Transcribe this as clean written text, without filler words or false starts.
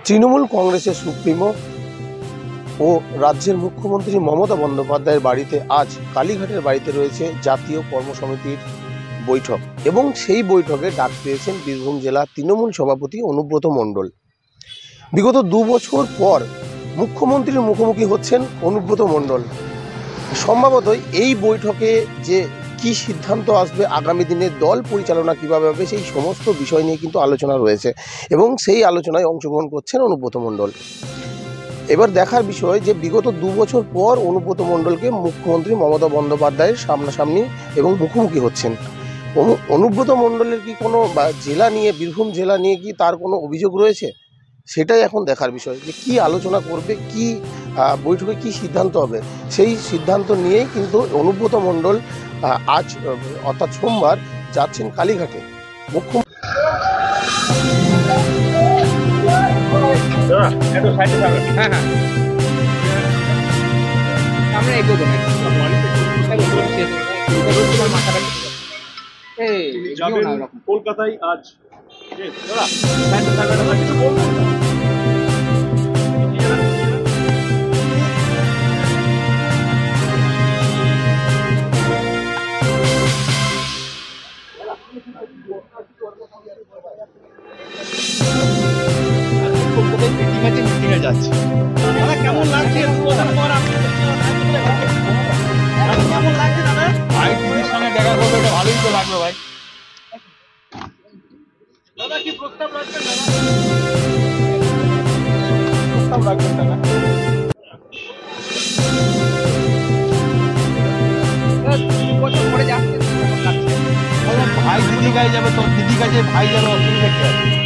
তৃণমূল কংগ্রেসের সুপ্রিমো ও রাজ্যের মুখ্যমন্ত্রী মমতা বন্দ্যোপাধ্যায়ের বাড়িতে আজ কালীঘাটের বাড়িতে রয়েছে জাতীয় কর্মসমিতির বৈঠক এবং সেই বৈঠকে ডাক পেয়েছেন বীরভূম জেলা তৃণমূল সভাপতি অনুব্রত মণ্ডল। বিগত 2 বছর পর মুখ্যমন্ত্রীর মুখোমুখি হচ্ছেন অনুব্রত মণ্ডল। সম্ভবত এই বৈঠকে যে কি সিদ্ধান্ত আসবে, আগামী দিনে দল পরিচালনা কীভাবে হবে, সেই সমস্ত বিষয় নিয়ে কিন্তু আলোচনা রয়েছে এবং সেই আলোচনায় অংশগ্রহণ করছেন অনুব্রত মণ্ডল। এবার দেখার বিষয় যে বিগত 2 বছর পর অনুব্রত মণ্ডলকে মুখ্যমন্ত্রী মমতা বন্দ্যোপাধ্যায়ের সামনাসামনি এবং মুখোমুখি হচ্ছেন। অনুব্রত মণ্ডলের কি কোনো জেলা নিয়ে, বীরভূম জেলা নিয়ে কি তার কোনো অভিযোগ রয়েছে, সেটাই এখন দেখার বিষয় যে কী আলোচনা করবে, কি বৈঠকে কি সিদ্ধান্ত হবে। সেই সিদ্ধান্ত নিয়েই কিন্তু অনুব্রত মণ্ডল আজ অর্থাৎ সোমবার যাচ্ছেন কালীঘাটে। কলকাতায় আজ মিটিংয়ে যাচ্ছে। কেমন লাগছে? কেমন লাগছে দাদা? ভাই দিদির সঙ্গে দেখা করবে, এটা ভালোই তো লাগবে ভাই। দাদা কি প্রস্তাব রাখবেন? প্রস্তাব রাখবেন দাদা? ভাই দিদি গায়ে যাবে, তোর দিদি কাছে ভাই যাবে, অসুবিধা কি আছে?